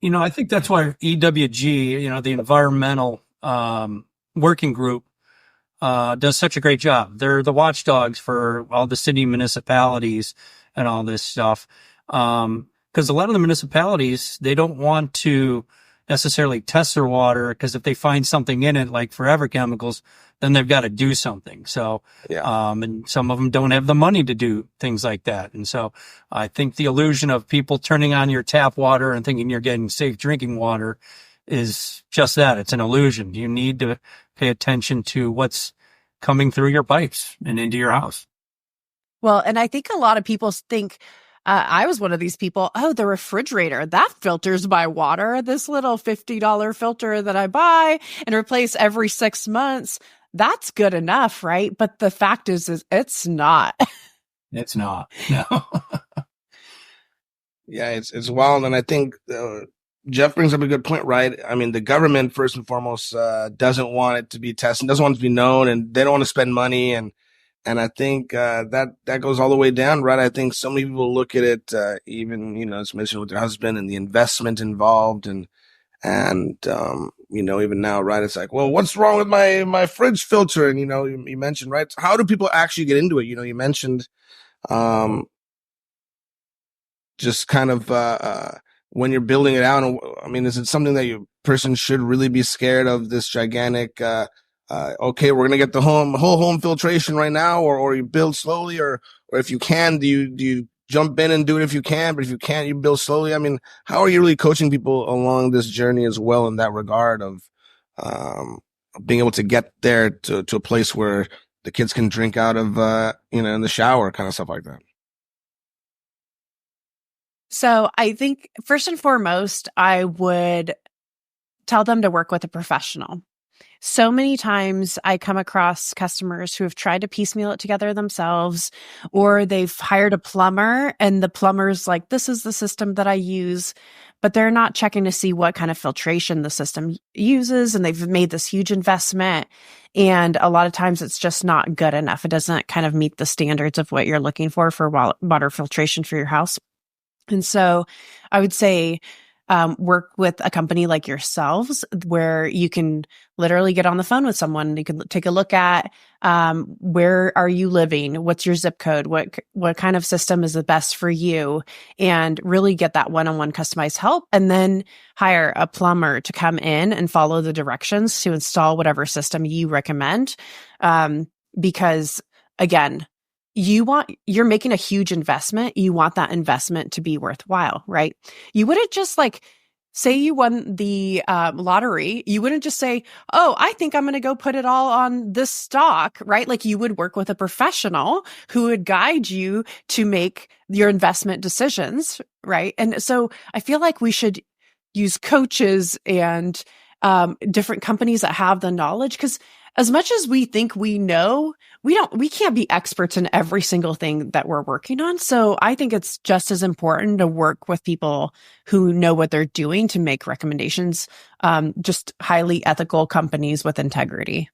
I think that's why EWG, the environmental working group, does such a great job. They're the watchdogs for all the city municipalities and all this stuff. Because a lot of the municipalities, they don't want to necessarily test their water, because if they find something in it, like forever chemicals, then they've got to do something. So, Yeah. and some of them don't have the money to do things like that. And so I think the illusion of people turning on your tap water and thinking you're getting safe drinking water is just that. It's an illusion. You need to pay attention to what's coming through your pipes and into your house. Well, and I think a lot of people think, I was one of these people, oh, the refrigerator, that filters my water. This little $50 filter that I buy and replace every 6 months, that's good enough, right? But the fact is it's not. It's not. No. Yeah, it's wild. And I think Jeff brings up a good point, right? I mean, the government, first and foremost, doesn't want it to be tested, doesn't want it to be known, and they don't want to spend money. And I think that goes all the way down, right? I think so many people look at it, even, as mentioned with their husband and the investment involved, and even now, right? It's like, well, what's wrong with my fridge filter? And you mentioned, right? How do people actually get into it? You mentioned just kind of when you're building it out. I mean, is it something that your person should really be scared of, this gigantic okay, we're gonna get the whole home filtration right now, or you build slowly, or if you can, do you jump in and do it if you can, but if you can't, you build slowly? I mean, how are you really coaching people along this journey as well, in that regard of being able to get there to a place where the kids can drink out of in the shower, kind of stuff like that? So I think first and foremost, I would tell them to work with a professional. So many times I come across customers who have tried to piecemeal it together themselves, or they've hired a plumber and the plumber's like, this is the system that I use, but they're not checking to see what kind of filtration the system uses. And they've made this huge investment. And a lot of times it's just not good enough. It doesn't kind of meet the standards of what you're looking for water filtration for your house. And so I would say, work with a company like yourselves, where you can literally get on the phone with someone. You can take a look at where are you living, what's your zip code, what kind of system is the best for you, and really get that one-on-one customized help, and then hire a plumber to come in and follow the directions to install whatever system you recommend. Because again, you're making a huge investment. You want that investment to be worthwhile, right? You wouldn't just say you won the lottery. You wouldn't just say, oh, I think I'm going to go put it all on this stock, right? Like, you would work with a professional who would guide you to make your investment decisions, right? And so I feel like we should use coaches and different companies that have the knowledge, because as much as we think we know, we can't be experts in every single thing that we're working on. So I think it's just as important to work with people who know what they're doing to make recommendations, just highly ethical companies with integrity.